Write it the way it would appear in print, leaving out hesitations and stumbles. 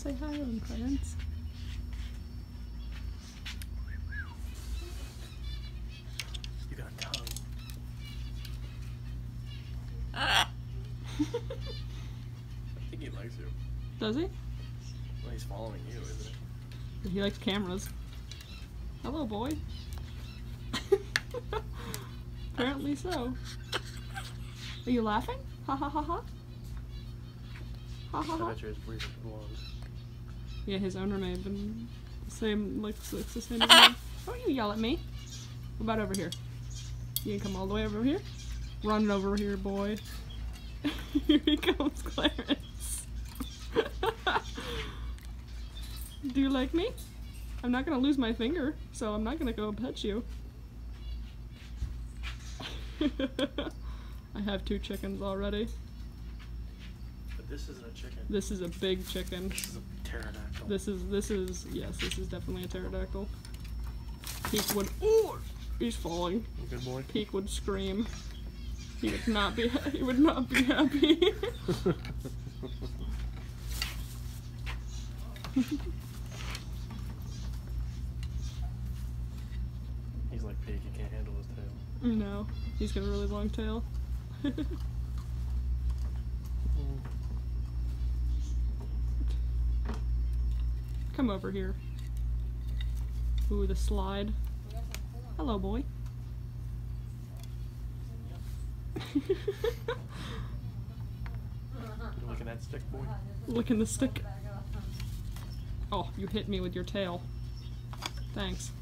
Say hi to him, Clarence. You got a tongue. Ah! I think he likes you. Does he? Well, he's following you, isn't he? He likes cameras. Hello, boy. Apparently so. Are you laughing? Ha ha ha ha. Ha ha I ha. bet you his breathing belongs. Yeah, his owner may have been the same, looks the same as me. Don't you yell at me. What about over here? You can come all the way over here? Run over here, boy. Here he comes, Clarence. Do you like me? I'm not gonna lose my finger, so I'm not gonna go pet you. I have 2 chickens already. But this isn't a chicken. This is a big chicken. This is a pterodactyl. Yes, this is definitely a pterodactyl. Peek would, ooh, he's falling. Good boy. Peek would scream. He would not be happy. He's like Peek, he can't handle his tail. No, he's got a really long tail. Come over here. Ooh, the slide. Hello, boy. You looking at that stick, boy? Licking the stick. Oh, you hit me with your tail. Thanks.